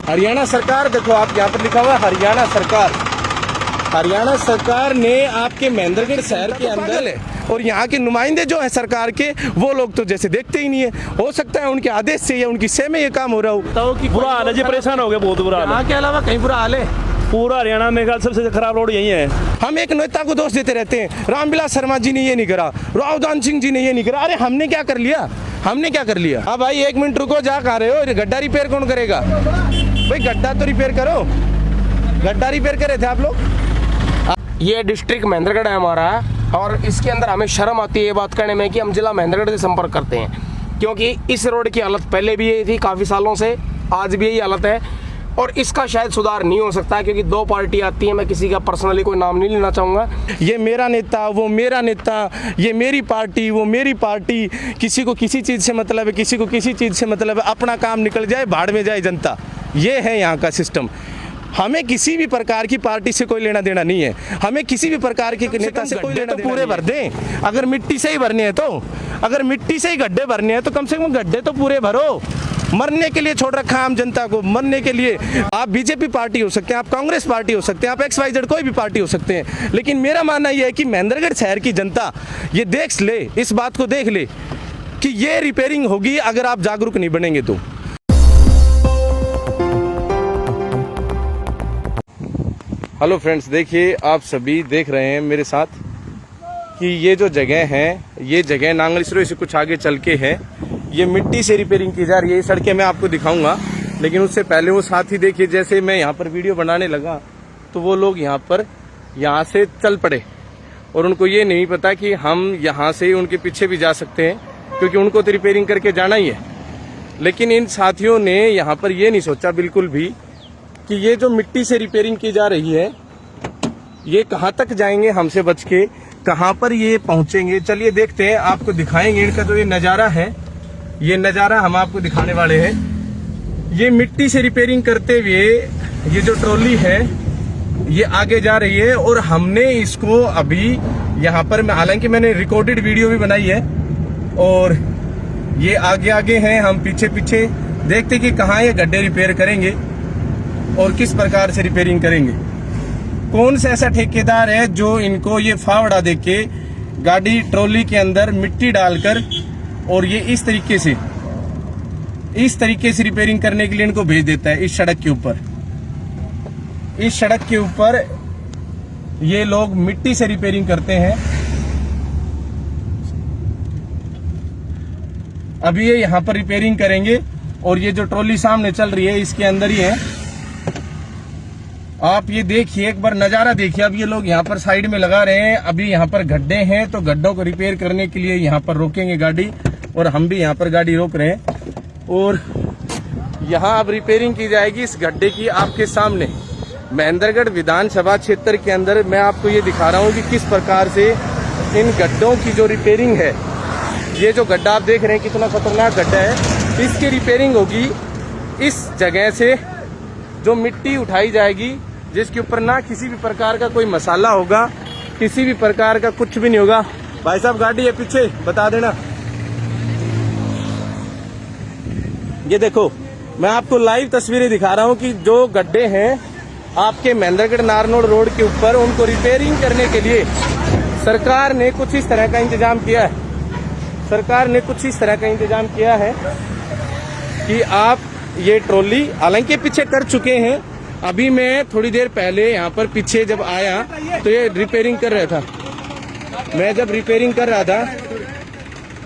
हरियाणा सरकार, देखो आप यहाँ पर लिखा हुआ है हरियाणा सरकार। हरियाणा सरकार ने आपके महेंद्रगढ़ शहर के अंदर, और यहाँ के नुमाइंदे जो है सरकार के, वो लोग तो जैसे देखते ही नहीं है। हो सकता है उनके आदेश से या उनकी सह में ये काम हो रहा हो। तो कि बुरा हाल है जी, परेशान हो गए, बहुत बुरा हाल है। यहाँ के अलावा कहीं बुरा हाल है? पूरा हरियाणा में सबसे खराब रोड यही है। हम एक नेता को दोष देते रहते हैं, रामविलास शर्मा जी ने ये नहीं करा, रावदान सिंह जी ने ये नहीं करा। अरे हमने क्या कर लिया? हमने क्या कर लिया? हाँ भाई 1 मिनट रुको, जा खा रहे हो? गड्ढा रिपेयर कौन करेगा भाई? गड्ढा तो रिपेयर करो। गड्ढा रिपेयर करे थे आप लोग। ये डिस्ट्रिक्ट महेंद्रगढ़ है हमारा, और इसके अंदर हमें शर्म आती है ये बात करने में कि हम जिला महेंद्रगढ़ से संपर्क करते हैं, क्योंकि इस रोड की हालत पहले भी यही थी काफ़ी सालों से, आज भी यही हालत है, और इसका शायद सुधार नहीं हो सकता है, क्योंकि 2 पार्टी आती है। मैं किसी का पर्सनली कोई नाम नहीं लेना चाहूँगा। ये मेरा नेता, वो मेरा नेता, ये मेरी पार्टी, वो मेरी पार्टी, किसी को किसी चीज़ से मतलब है, किसी को किसी चीज़ से मतलब है। अपना काम निकल जाए, भाड़ में जाए जनता। ये है यहाँ का सिस्टम। हमें किसी भी प्रकार की पार्टी से कोई लेना देना नहीं है, हमें किसी भी प्रकार के नेता से कोई लेना देना पूरे भर दें। अगर मिट्टी से ही भरने हैं तो, अगर मिट्टी से ही गड्ढे भरने हैं तो कम से कम गड्ढे तो पूरे भरो। मरने के लिए छोड़ रखा है आम जनता को, मरने के लिए। आप बीजेपी पार्टी हो सकते हैं, आप कांग्रेस पार्टी हो सकते हैं, आप XYZ कोई भी पार्टी हो सकते हैं, लेकिन मेरा मानना यह है कि महेंद्रगढ़ शहर की जनता ये देख ले, इस बात को देख ले कि ये रिपेयरिंग होगी अगर आप जागरूक नहीं बनेंगे तो। हेलो फ्रेंड्स, देखिए आप सभी देख रहे हैं मेरे साथ कि ये जो जगह है, ये जगह नांगल से कुछ आगे चल के है। ये मिट्टी से रिपेयरिंग की जा रही है। ये सड़कें मैं आपको दिखाऊंगा, लेकिन उससे पहले वो साथ ही देखिए, जैसे मैं यहाँ पर वीडियो बनाने लगा तो वो लोग यहाँ से चल पड़े, और उनको ये नहीं पता कि हम यहाँ से उनके पीछे भी जा सकते हैं, क्योंकि उनको तो रिपेयरिंग करके जाना ही है। लेकिन इन साथियों ने यहाँ पर ये नहीं सोचा बिल्कुल भी कि ये जो मिट्टी से रिपेयरिंग की जा रही है, ये कहाँ तक जाएंगे हमसे बच के, कहाँ पर ये पहुंचेंगे। चलिए देखते हैं, आपको दिखाएंगे इनका जो ये नज़ारा है। ये नज़ारा हम आपको दिखाने वाले हैं। ये मिट्टी से रिपेयरिंग करते हुए ये जो ट्रॉली है ये आगे जा रही है, और हमने इसको अभी यहाँ पर, हालांकि मैंने रिकॉर्डेड वीडियो भी बनाई है, और ये आगे आगे हैं, हम पीछे पीछे देखते कि कहाँ ये गड्ढे रिपेयर करेंगे और किस प्रकार से रिपेयरिंग करेंगे। कौन सा ऐसा ठेकेदार है जो इनको ये फावड़ा देके गाड़ी ट्रॉली के अंदर मिट्टी डालकर और ये इस तरीके से रिपेयरिंग करने के लिए इनको भेज देता है। इस सड़क के ऊपर, इस सड़क के ऊपर ये लोग मिट्टी से रिपेयरिंग करते हैं। अभी ये यहाँ पर रिपेयरिंग करेंगे, और ये जो ट्रॉली सामने चल रही है इसके अंदर ही है। आप ये देखिए, एक बार नजारा देखिए। अब ये लोग यहाँ पर साइड में लगा रहे हैं। अभी यहाँ पर गड्ढे हैं, तो गड्ढों को रिपेयर करने के लिए यहाँ पर रोकेंगे गाड़ी, और हम भी यहाँ पर गाड़ी रोक रहे हैं, और यहाँ अब रिपेयरिंग की जाएगी इस गड्ढे की। आपके सामने महेंद्रगढ़ विधानसभा क्षेत्र के अंदर मैं आपको ये दिखा रहा हूँ कि किस प्रकार से इन गड्ढों की जो रिपेयरिंग है, ये जो गड्ढा आप देख रहे हैं कितना खतरनाक गड्ढा है, इसकी रिपेयरिंग होगी। इस जगह से जो मिट्टी उठाई जाएगी, जिसके ऊपर ना किसी भी प्रकार का कोई मसाला होगा, किसी भी प्रकार का कुछ भी नहीं होगा। भाई साहब गाड़ी है पीछे, बता देना। ये देखो, मैं आपको लाइव तस्वीरें दिखा रहा हूँ कि जो गड्ढे हैं आपके महेंद्रगढ़ नारनौल रोड के ऊपर, उनको रिपेयरिंग करने के लिए सरकार ने कुछ इस तरह का इंतजाम किया है। सरकार ने कुछ इस तरह का इंतजाम किया है कि आप ये ट्रॉली, हालांकि पीछे कर चुके हैं। अभी मैं थोड़ी देर पहले यहाँ पर पीछे जब आया तो ये रिपेयरिंग कर रहा था। मैं जब रिपेयरिंग कर रहा था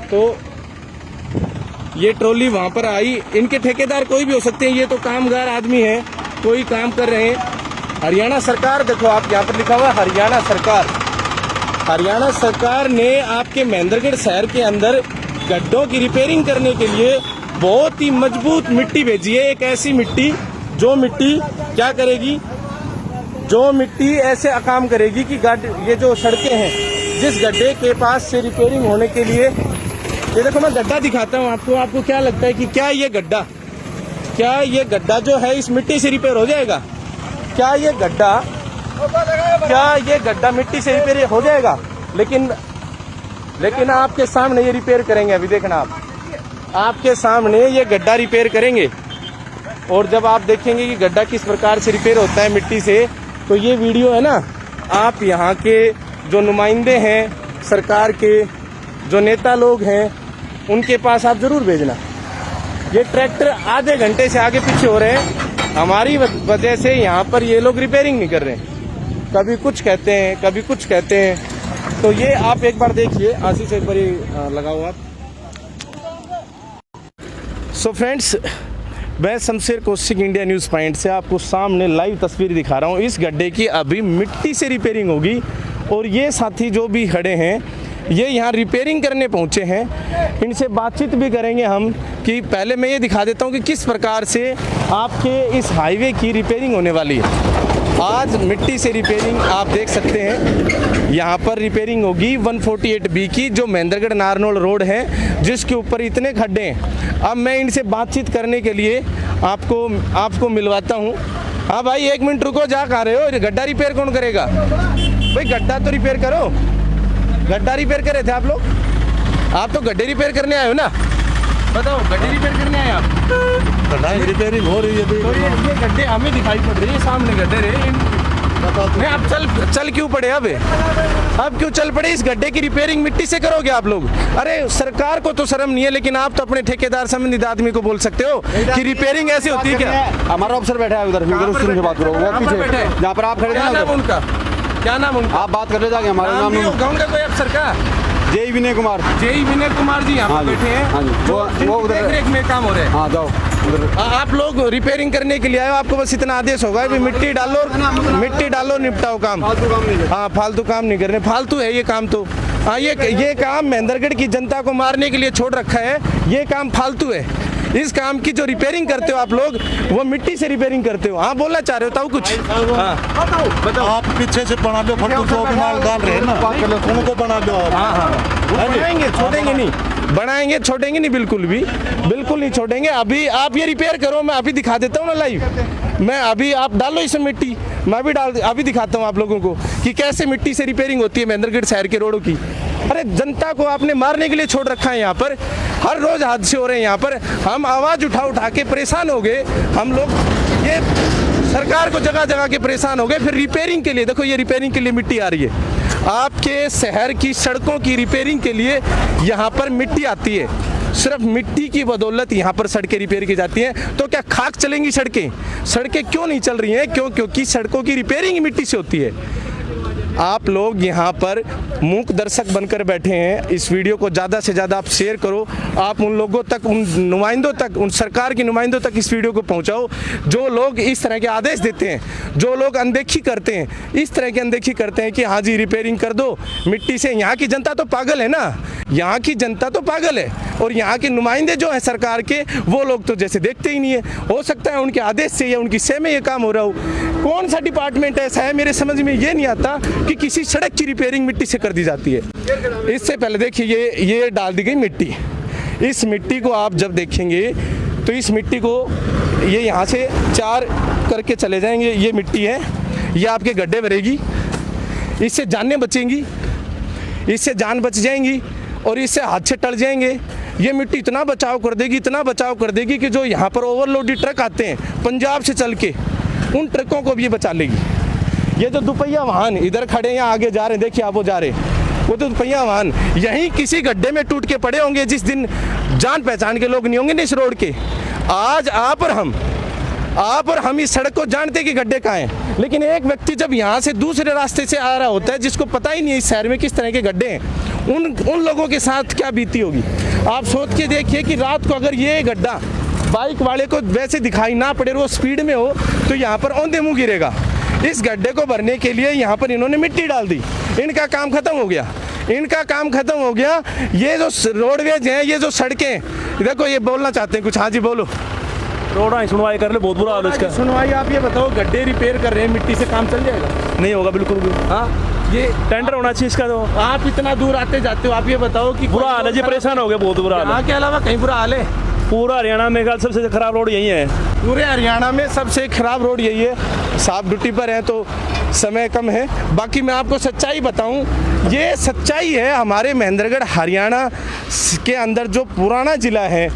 तो ये ट्रॉली वहाँ पर आई। इनके ठेकेदार कोई भी हो सकते हैं, ये तो कामगार आदमी है, कोई काम कर रहे हैं। हरियाणा सरकार, देखो आप यहाँ पर लिखा हुआ है हरियाणा सरकार। हरियाणा सरकार ने आपके महेंद्रगढ़ शहर के अंदर गड्ढों की रिपेयरिंग करने के लिए बहुत ही मजबूत मिट्टी भेजी है। एक ऐसी मिट्टी जो मिट्टी क्या करेगी, जो मिट्टी ऐसे काम करेगी कि ये जो सड़कें हैं, जिस गड्ढे के पास से रिपेयरिंग होने के लिए, ये देखो मैं गड्ढा दिखाता हूँ आपको। आपको क्या लगता है कि क्या ये गड्ढा जो है इस मिट्टी से रिपेयर हो जाएगा? क्या ये गड्ढा मिट्टी से रिपेयर हो जाएगा? लेकिन आपके सामने ये रिपेयर करेंगे। अभी देखना, आपके सामने ये गड्ढा रिपेयर करेंगे। और जब आप देखेंगे कि गड्ढा किस प्रकार से रिपेयर होता है मिट्टी से, तो ये वीडियो है ना, आप यहाँ के जो नुमाइंदे हैं सरकार के, जो नेता लोग हैं, उनके पास आप ज़रूर भेजना। ये ट्रैक्टर आधे घंटे से आगे पीछे हो रहे हैं, हमारी वजह से यहाँ पर ये लोग रिपेयरिंग नहीं कर रहे हैं। कभी कुछ कहते हैं, कभी कुछ कहते हैं। तो ये आप एक बार देखिए, आशीष एक बार लगाओ आप। सो फ्रेंड्स, मैं Shamsher Kaushik India news point से आपको सामने लाइव तस्वीर दिखा रहा हूँ। इस गड्ढे की अभी मिट्टी से रिपेयरिंग होगी और ये साथी जो भी खड़े हैं ये यहाँ रिपेयरिंग करने पहुँचे हैं। इनसे बातचीत भी करेंगे हम कि पहले मैं ये दिखा देता हूँ कि किस प्रकार से आपके इस हाईवे की रिपेयरिंग होने वाली है। आज मिट्टी से रिपेयरिंग आप देख सकते हैं, यहाँ पर रिपेयरिंग होगी 148B की, जो महेंद्रगढ़ नारनौल रोड है, जिसके ऊपर इतने खड्डे हैं। अब मैं इनसे बातचीत करने के लिए आपको मिलवाता हूँ। हाँ भाई, 1 मिनट रुको, जा कहाँ रहे हो? गड्ढा रिपेयर कौन करेगा भाई? गड्ढा तो रिपेयर करो। गड्ढा रिपेयर कर रहे थे आप लोग? आप तो गड्ढे रिपेयर करने आए हो ना? बताओ, गड्ढे रिपेयर करने आए आप? गड्ढा रिपेयरिंग हो रही है। तो ये गड्ढे हमें दिखाई पड़ रही है, सामने गड्ढे रहे। नहीं, आप चल क्यों पड़े? अब क्यों चल पड़े? इस गड्ढे की रिपेयरिंग मिट्टी से करोगे आप लोग? अरे सरकार को तो शर्म नहीं है, लेकिन आप तो अपने ठेकेदार संबंधित आदमी को बोल सकते हो कि रिपेयरिंग ऐसी होती है क्या? हमारा अफसर बैठा है उधर, उससे बात करो। वो पीछे जहाँ पर आप खड़े क्या नाम उनका? क्या नाम उनका? आप बात कर ले जाके। हमारा नाम होगा उनका कोई अफसर का? जय विनय कुमार। जय विनय कुमार जी यहाँ पर बैठे हैं। हाँ जी, वो उधर देख में काम हो रहा है। हाँ, जाओ उधर। आप लोग रिपेयरिंग करने के लिए आए हो, आपको बस इतना आदेश होगा कि मिट्टी डालो, निपटाओ काम। फालतू काम नहीं। हाँ, फालतू काम नहीं करने। फालतू है ये काम तो। हाँ, ये काम महेंद्रगढ़ की जनता को मारने के लिए छोड़ रखा है। ये काम फालतू है। इस काम की जो रिपेयरिंग करते हो आप लोग, वो मिट्टी से रिपेयरिंग करते हो। हाँ, बोलना चाह रहे हो? ताऊ कुछ? हाँ बताओ। आप पीछे से बना लो, फटू तो माल डाल रहे हैं ना, उनको बना लो। हाँ, बनाएंगे, छोड़ेंगे नहीं, बनाएंगे, छोड़ेंगे नहीं, बिल्कुल नहीं छोड़ेंगे। अभी आप ये रिपेयर करो, मैं अभी दिखा देता हूँ ना लाइव। मैं अभी, आप डालो इसमें मिट्टी, मैं अभी दिखाता हूँ आप लोगों को कि कैसे मिट्टी से रिपेयरिंग होती है महेंद्रगढ़ शहर के रोडों की। अरे जनता को आपने मारने के लिए छोड़ रखा है। यहाँ पर हर रोज हादसे हो रहे हैं। यहाँ पर हम आवाज़ उठा के परेशान हो गए। हम लोग ये सरकार को जगह जगह के परेशान हो गए। फिर रिपेयरिंग के लिए देखो, ये रिपेयरिंग के लिए मिट्टी आ रही है। आपके शहर की सड़कों की रिपेयरिंग के लिए यहाँ पर मिट्टी आती है। सिर्फ मिट्टी की बदौलत यहाँ पर सड़कें रिपेयर की जाती हैं। तो क्या खाक चलेंगी सड़कें? सड़कें क्यों नहीं चल रही हैं? क्योंकि सड़कों की रिपेयरिंग मिट्टी से होती है। आप लोग यहाँ पर मूक दर्शक बनकर बैठे हैं। इस वीडियो को ज़्यादा से ज़्यादा आप शेयर करो। आप उन लोगों तक, उन नुमाइंदों तक, उन सरकार के नुमाइंदों तक इस वीडियो को पहुँचाओ जो लोग इस तरह के आदेश देते हैं, जो लोग अनदेखी करते हैं, इस तरह की अनदेखी करते हैं कि हाँ जी रिपेयरिंग कर दो मिट्टी से। यहाँ की जनता तो पागल है ना, यहाँ की जनता तो पागल है। और यहाँ के नुमाइंदे जो हैं सरकार के, वो लोग तो जैसे देखते ही नहीं है। हो सकता है उनके आदेश से या उनकी सह में ये काम हो रहा हो। कौन सा डिपार्टमेंट ऐसा है, मेरे समझ में ये नहीं आता कि किसी सड़क की रिपेयरिंग मिट्टी से कर दी जाती है। इससे पहले देखिए, ये डाल दी गई मिट्टी। इस मिट्टी को आप जब देखेंगे तो इस मिट्टी को ये यहाँ से 4 करके चले जाएंगे। ये मिट्टी है, ये आपके गड्ढे भरेगी, इससे जानें बचेंगी, इससे जान बच जाएंगी और इससे हादसे टल जाएंगे। ये मिट्टी इतना बचाव कर देगी कि जो यहाँ पर ओवरलोडेड ट्रक आते हैं पंजाब से चल के, उन ट्रकों को भी ये बचा लेगी। ये जो दुपहिया वाहन इधर खड़े हैं, आगे जा रहे हैं, देखिए आप वो जा रहे हैं, वो तो दुपहिया वाहन यहीं किसी गड्ढे में टूट के पड़े होंगे जिस दिन जान पहचान के लोग नहीं होंगे ना इस रोड के। आज आप और हम इस सड़क को जानते कि गड्ढे कहाँ हैं, लेकिन एक व्यक्ति जब यहाँ से दूसरे रास्ते से आ रहा होता है, जिसको पता ही नहीं है इस शहर में किस तरह के गड्ढे हैं, उन लोगों के साथ क्या बीती होगी। आप सोच के देखिए कि रात को अगर ये गड्ढा बाइक वाले को वैसे दिखाई ना पड़े, वो स्पीड में हो, तो यहाँ पर औंधे मुँह गिरेगा। इस गड्ढे को भरने के लिए यहाँ पर इन्होंने मिट्टी डाल दी। इनका काम खत्म हो गया। ये जो रोडवेज हैं, ये जो सड़कें, देखो ये बोलना चाहते हैं कुछ। हाँ जी बोलो। रोड सुनवाई कर ले, बहुत बुरा हाल है इसका। सुनवाई आप ये बताओ, गड्ढे रिपेयर कर रहे हैं, मिट्टी से काम चल जाएगा? नहीं होगा बिल्कुल भी। हाँ, ये टेंडर होना चाहिए इसका। तो आप इतना दूर आते जाते हो, आप ये बताओ कि बुरा हाल है जी, परेशान हो गए, बहुत बुरा हाल है। यहाँ के अलावा कहीं बुरा हाल है? पूरा हरियाणा में सबसे खराब रोड यही है। पूरे हरियाणा में सबसे खराब रोड यही है। साहब ड्यूटी पर हैं तो समय कम है। बाकी मैं आपको सच्चाई बताऊं, ये सच्चाई है। हमारे महेंद्रगढ़ हरियाणा के अंदर जो पुराना ज़िला है,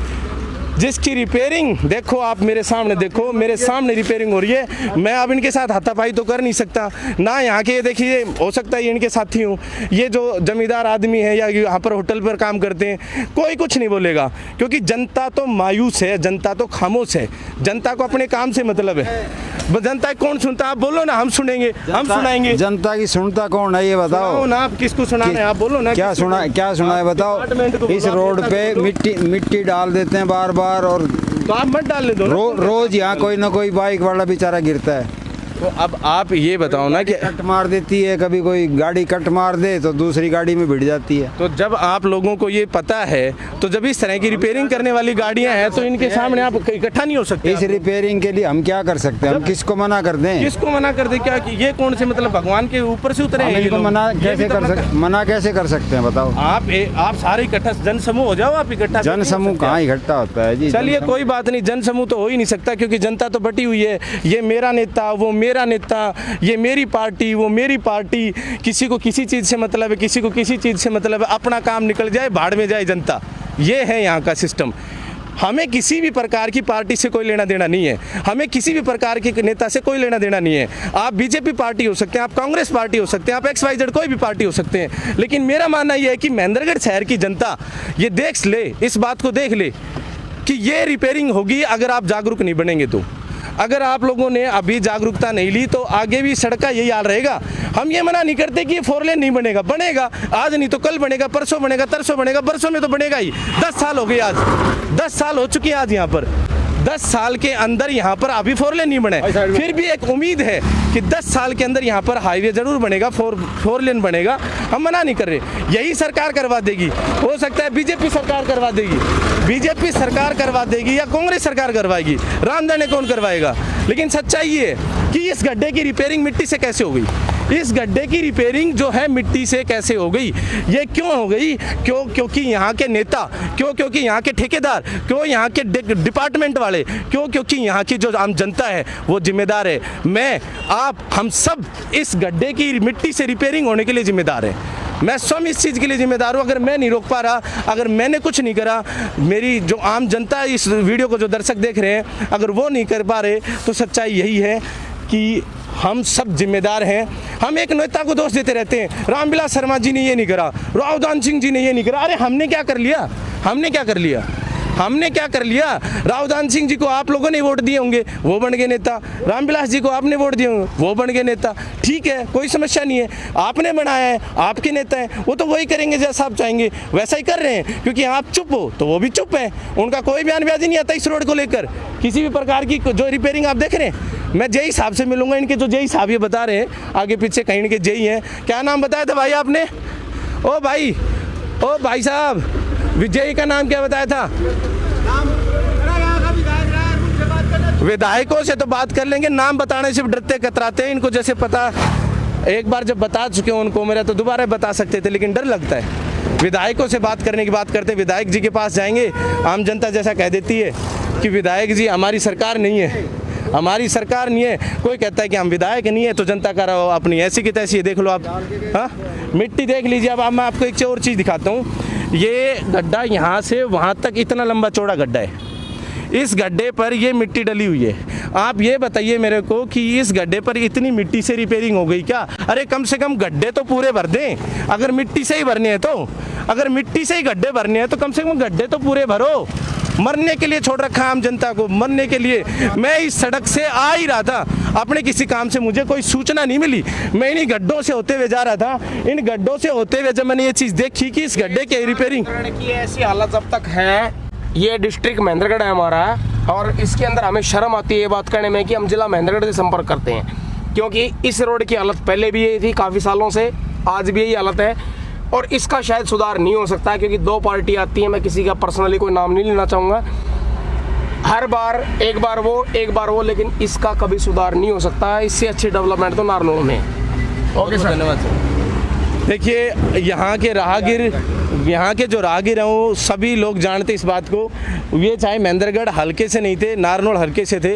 जिसकी रिपेयरिंग देखो, आप मेरे सामने देखो, मेरे सामने रिपेयरिंग हो रही है। मैं अब इनके साथ हाथापाई तो कर नहीं सकता ना। यहाँ के देखिए, हो सकता है इनके साथी हूँ, ये जो जमींदार आदमी है या यहाँ पर होटल पर काम करते हैं, कोई कुछ नहीं बोलेगा, क्योंकि जनता तो मायूस है, जनता तो खामोश है, जनता को अपने काम से मतलब है। जनता कौन सुनता है? आप बोलो ना, हम सुनेंगे, हम सुनाएंगे। जनता की सुनता कौन है ये बताओ सुनाओ ना, आप किसको सुनाना है? आप बोलो ना, क्या सुना है बताओ। इस रोड पे मिट्टी डाल देते हैं बार बार, और तो आप मत डालने दो ना। रोज यहाँ कोई ना कोई बाइक वाला बेचारा गिरता है। तो अब आप ये बताओ ना कि कट मार देती है, कभी कोई गाड़ी कट मार दे तो दूसरी गाड़ी में भिड़ जाती है। तो जब आप लोगों को ये पता है, तो जब इस तरह की रिपेयरिंग करने वाली गाड़ियां हैं, तो इनके सामने आप इकट्ठा नहीं हो सकते। इस रिपेयरिंग के लिए हम क्या कर सकते हैं? हम किसको मना कर दें? किसको मना कर दे? क्या कि ये कौन से मतलब भगवान के ऊपर से उतरे हम हैं ये इनको लोग? मना ये भी कैसे तो कर मतलब- मना कैसे कर सकते हैं बताओ? आप सारे इकट्ठा जन समूह हो जाओ, आप इकट्ठा जन समूह कहाँ इकट्ठा होता है जी? चलिए कोई बात नहीं, जन समूह तो हो ही नहीं सकता, क्योंकि जनता तो बटी हुई है। ये मेरा नेता, वो मेरा नेता, ये मेरी पार्टी, वो मेरी पार्टी, किसी को किसी चीज़ से मतलब है, किसी को किसी चीज़ से मतलब है। अपना काम निकल जाए, भाड़ में जाए जनता, ये है यहाँ का सिस्टम। हमें किसी भी प्रकार की पार्टी से कोई लेना देना नहीं है, हमें किसी भी प्रकार के नेता से कोई लेना देना नहीं है। आप बीजेपी पार्टी हो सकते हैं, आप कांग्रेस पार्टी हो सकते हैं, आप XYZ कोई भी पार्टी हो सकते हैं, लेकिन मेरा मानना यह है कि महेंद्रगढ़ शहर की जनता ये देख ले, इस बात को देख ले कि ये रिपेयरिंग होगी अगर आप जागरूक नहीं बनेंगे तो। अगर आप लोगों ने अभी जागरूकता नहीं ली तो आगे भी सड़क का यही हाल रहेगा। हम ये मना नहीं करते कि ये 4 लेन नहीं बनेगा, बनेगा, आज नहीं तो कल बनेगा, परसों बनेगा, तरसों बनेगा, बरसों में तो बनेगा ही। 10 साल हो गए आज, 10 साल हो चुके हैं आज यहाँ पर। 10 साल के अंदर यहाँ पर अभी 4 लेन नहीं बने, फिर भी एक उम्मीद है कि 10 साल के अंदर यहाँ पर हाईवे जरूर बनेगा, 4 लेन बनेगा। हम मना नहीं कर रहे, यही सरकार करवा देगी, हो सकता है बीजेपी सरकार करवा देगी, बीजेपी सरकार करवा देगी या कांग्रेस सरकार करवाएगी, राम जाने कौन करवाएगा। लेकिन सच्चाई ये है कि इस गड्ढे की रिपेयरिंग मिट्टी से कैसे हो गई, इस गड्ढे की रिपेयरिंग जो है मिट्टी से कैसे हो गई, ये क्यों हो गई? क्योंकि यहाँ के नेता, क्योंकि यहाँ के ठेकेदार, क्यों यहाँ के डिपार्टमेंट वाले, क्योंकि यहाँ की जो आम जनता है वो जिम्मेदार है। मैं, आप, हम सब इस गड्ढे की मिट्टी से रिपेयरिंग होने के लिए जिम्मेदार है। मैं स्वयं इस चीज़ के लिए जिम्मेदार हूँ। अगर मैं नहीं रोक पा रहा, अगर मैंने कुछ नहीं करा, मेरी जो आम जनता इस वीडियो को जो दर्शक देख रहे हैं, अगर वो नहीं कर पा रहे, तो सच्चाई यही है कि हम सब जिम्मेदार हैं। हम एक नेता को दोष देते रहते हैं, रामविलास शर्मा जी ने ये नहीं करा, रावदान सिंह जी ने ये नहीं करा। अरे हमने क्या कर लिया? हमने क्या कर लिया? हमने क्या कर लिया? रावदान सिंह जी को आप लोगों ने वोट दिए होंगे, वो बन गए नेता। रामविलास जी को आपने वोट दिए होंगे, वो बन गए नेता। ठीक है, कोई समस्या नहीं है, आपने बनाया है, आपके नेता हैं, वो तो वही करेंगे जैसा आप चाहेंगे, वैसा ही कर रहे हैं। क्योंकि आप चुप हो तो वो भी चुप हैं, उनका कोई बयान ब्याजी नहीं आता इस रोड को लेकर। किसी भी प्रकार की जो रिपेयरिंग आप देख रहे हैं, मैं जेई साहब से मिलूंगा, इनके जो जेई साहब ये बता रहे हैं, आगे पीछे कहीं इनके जेई हैं। क्या नाम बताया था भाई आपने? ओ भाई साहब, जेई का नाम क्या बताया था? विधायकों से तो बात कर लेंगे, नाम बताने से डरते कतराते हैं। इनको जैसे पता, एक बार जब बता चुके हैं उनको, मेरा तो दोबारा बता सकते थे, लेकिन डर लगता है। विधायकों से बात करने की बात करते, विधायक जी के पास जाएंगे, आम जनता जैसा कह देती है कि विधायक जी हमारी सरकार नहीं है, हमारी सरकार नहीं है। कोई कहता है कि हम विधायक नहीं है, तो जनता का रहो अपनी ऐसी की तैसी है। देख लो आप, हाँ, मिट्टी देख लीजिए। अब मैं आपको एक और चीज़ दिखाता हूँ। ये गड्ढा यहाँ से वहाँ तक इतना लंबा चौड़ा गड्ढा है। इस गड्ढे पर ये मिट्टी डली हुई है। आप ये बताइए मेरे को कि इस गड्ढे पर इतनी मिट्टी से रिपेयरिंग हो गई क्या? अरे कम से कम गड्ढे तो पूरे भर दें, अगर मिट्टी से ही भरने हैं तो। अगर मिट्टी से ही गड्ढे भरने हैं तो कम से कम गड्ढे तो पूरे भरो। मरने के लिए छोड़ रखा आम जनता को, मरने के लिए। मैं इस सड़क से आ ही रहा था अपने किसी काम से, मुझे कोई सूचना नहीं मिली, मैं इन्हीं गड्ढों से होते हुए जा रहा था। इन गड्ढों से होते हुए जब मैंने ये चीज़ देखी कि इस गड्ढे की रिपेयरिंग की ऐसी हालत जब तक है, ये डिस्ट्रिक्ट महेंद्रगढ़ है हमारा, और इसके अंदर हमें शर्म आती है ये बात करने में कि हम जिला महेंद्रगढ़ से संपर्क करते हैं। क्योंकि इस रोड की हालत पहले भी यही थी काफ़ी सालों से, आज भी यही हालत है, और इसका शायद सुधार नहीं हो सकता, क्योंकि 2 पार्टी आती हैं। मैं किसी का पर्सनली कोई नाम नहीं लेना चाहूँगा, हर बार एक बार वो, लेकिन इसका कभी सुधार नहीं हो सकता। इससे अच्छी डेवलपमेंट तो नारनौल में। ओके सर, धन्यवाद सर। देखिए, यहाँ के जो राहगीर हैं वो सभी लोग जानते इस बात को। ये चाहे महेंद्रगढ़ हल्के से नहीं थे, नारनौल हल्के से थे,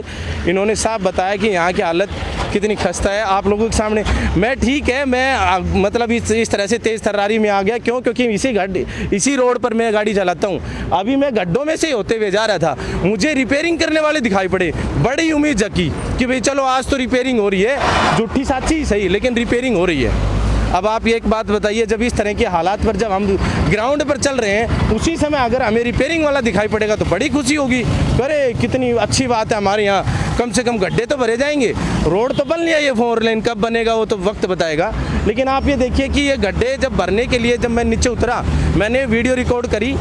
इन्होंने साफ बताया कि यहाँ की हालत कितनी खस्ता है आप लोगों के सामने। मैं ठीक है, मैं मतलब इस तरह से तेज़ तर्रारी में आ गया, क्यों? क्योंकि इसी रोड पर मैं गाड़ी चलाता हूँ। अभी मैं गड्ढों में से होते हुए जा रहा था, मुझे रिपेयरिंग करने वाले दिखाई पड़े। बड़ी उम्मीद जगी कि भाई चलो आज तो रिपेयरिंग हो रही है, झूठी साची ही सही, लेकिन रिपेयरिंग हो रही है। अब आप ये एक बात बताइए, जब इस तरह के हालात पर जब हम ग्राउंड पर चल रहे हैं, उसी समय अगर हमें रिपेयरिंग वाला दिखाई पड़ेगा तो बड़ी खुशी होगी। अरे कितनी अच्छी बात है, हमारे यहाँ कम से कम गड्ढे तो भरे जाएंगे। रोड तो बन लिया, ये 4 लेन कब बनेगा वो तो वक्त बताएगा। लेकिन आप ये देखिए कि ये गड्ढे जब भरने के लिए जब मैं नीचे उतरा, मैंने वीडियो रिकॉर्ड करी,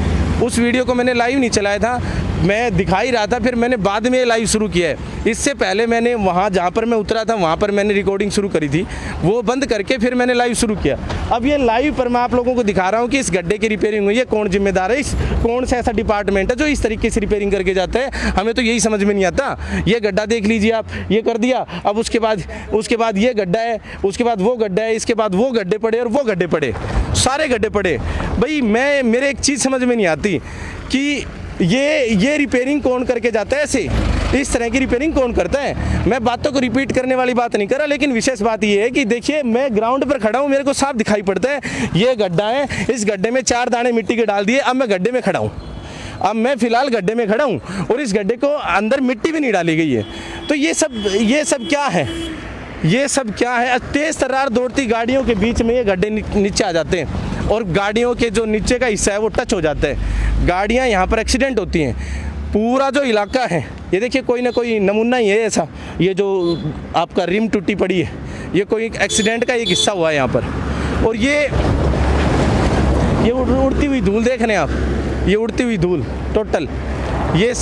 उस वीडियो को मैंने लाइव नहीं चलाया था, मैं दिखाई रहा था, फिर मैंने बाद में लाइव शुरू किया है। इससे पहले मैंने वहाँ जहाँ पर मैं उतरा था वहाँ पर मैंने रिकॉर्डिंग शुरू करी थी, वो बंद करके फिर मैंने लाइव शुरू किया। अब ये लाइव पर मैं आप लोगों को दिखा रहा हूँ कि इस गड्ढे की रिपेयरिंग हुई है, कौन जिम्मेदार है, इस कौन सा ऐसा डिपार्टमेंट है जो इस तरीके से रिपेयरिंग करके जाता है। हमें तो यही समझ में नहीं आता। ये गड्ढा देख लीजिए आप, ये कर दिया, अब उसके बाद ये गड्ढा है, उसके बाद वो गड्ढा है, इसके बाद वो गड्ढे पड़े और वो गड्ढे पड़े, सारे गड्ढे पड़े। भाई मेरे एक चीज़ समझ में नहीं आती कि ये रिपेयरिंग कौन करके जाता है, ऐसे इस तरह की रिपेयरिंग कौन करता है। मैं बातों को रिपीट करने वाली बात नहीं कर रहा, लेकिन विशेष बात ये है कि देखिए मैं ग्राउंड पर खड़ा हूँ, मेरे को साफ दिखाई पड़ता है ये गड्ढा है, इस गड्ढे में 4 दाने मिट्टी के डाल दिए। अब मैं गड्ढे में खड़ा हूँ, अब मैं फिलहाल गड्ढे में खड़ा हूँ और इस गड्ढे को अंदर मिट्टी भी नहीं डाली गई है। तो ये सब क्या है, ये सब क्या है? तेज़ तर्रार दौड़ती गाड़ियों के बीच में ये गड्ढे नीचे आ जाते हैं और गाड़ियों के जो नीचे का हिस्सा है वो टच हो जाता है, गाड़ियाँ यहाँ पर एक्सीडेंट होती हैं। पूरा जो इलाका है ये देखिए कोई ना कोई नमूना ही है ऐसा, ये जो आपका रिम टूटी पड़ी है, ये कोई एक्सीडेंट का एक हिस्सा हुआ है यहाँ पर। और ये उड़ती हुई धूल देख रहे हैं आप, ये उड़ती हुई धूल टोटल, ये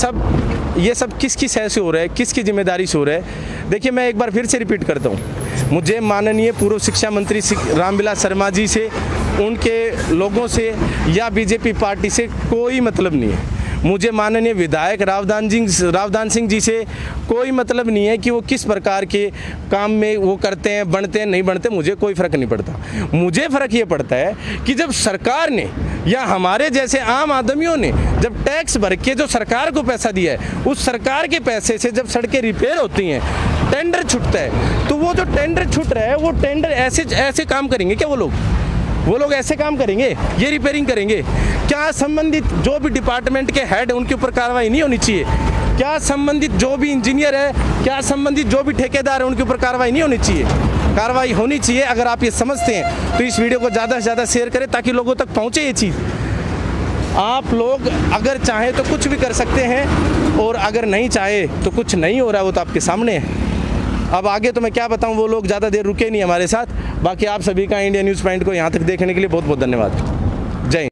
सब किसकी सह से हो रहा है, किसकी जिम्मेदारी से हो रहा है? देखिए मैं एक बार फिर से रिपीट करता हूँ, मुझे माननीय पूर्व शिक्षा मंत्री रामविलास शर्मा जी से, उनके लोगों से या बीजेपी पार्टी से कोई मतलब नहीं है। मुझे माननीय विधायक रावदान सिंह जी से कोई मतलब नहीं है कि वो किस प्रकार के काम में वो करते हैं, बनते हैं नहीं बनते, मुझे कोई फ़र्क नहीं पड़ता। मुझे फ़र्क ये पड़ता है कि जब सरकार ने या हमारे जैसे आम आदमियों ने जब टैक्स भर के जो सरकार को पैसा दिया है, उस सरकार के पैसे से जब सड़कें रिपेयर होती हैं, टेंडर छूटता है, तो वो जो टेंडर छूट रहा है वो टेंडर ऐसे काम करेंगे क्या? वो लोग ऐसे काम करेंगे, ये रिपेयरिंग करेंगे क्या? संबंधित जो भी डिपार्टमेंट के हेड है उनके ऊपर कार्रवाई नहीं होनी चाहिए क्या? संबंधित जो भी इंजीनियर है, क्या संबंधित जो भी ठेकेदार है उनके ऊपर कार्रवाई नहीं होनी चाहिए? कार्रवाई होनी चाहिए। अगर आप ये समझते हैं तो इस वीडियो को ज़्यादा से ज़्यादा शेयर करें ताकि लोगों तक पहुँचे ये चीज़। आप लोग अगर चाहें तो कुछ भी कर सकते हैं और अगर नहीं चाहे तो कुछ नहीं हो रहा है, वो तो आपके सामने है। अब आगे तो मैं क्या बताऊं, वो लोग ज़्यादा देर रुके नहीं हमारे साथ। बाकी आप सभी का इंडिया न्यूज़ पॉइंट को यहाँ तक देखने के लिए बहुत बहुत धन्यवाद। जय हिंद।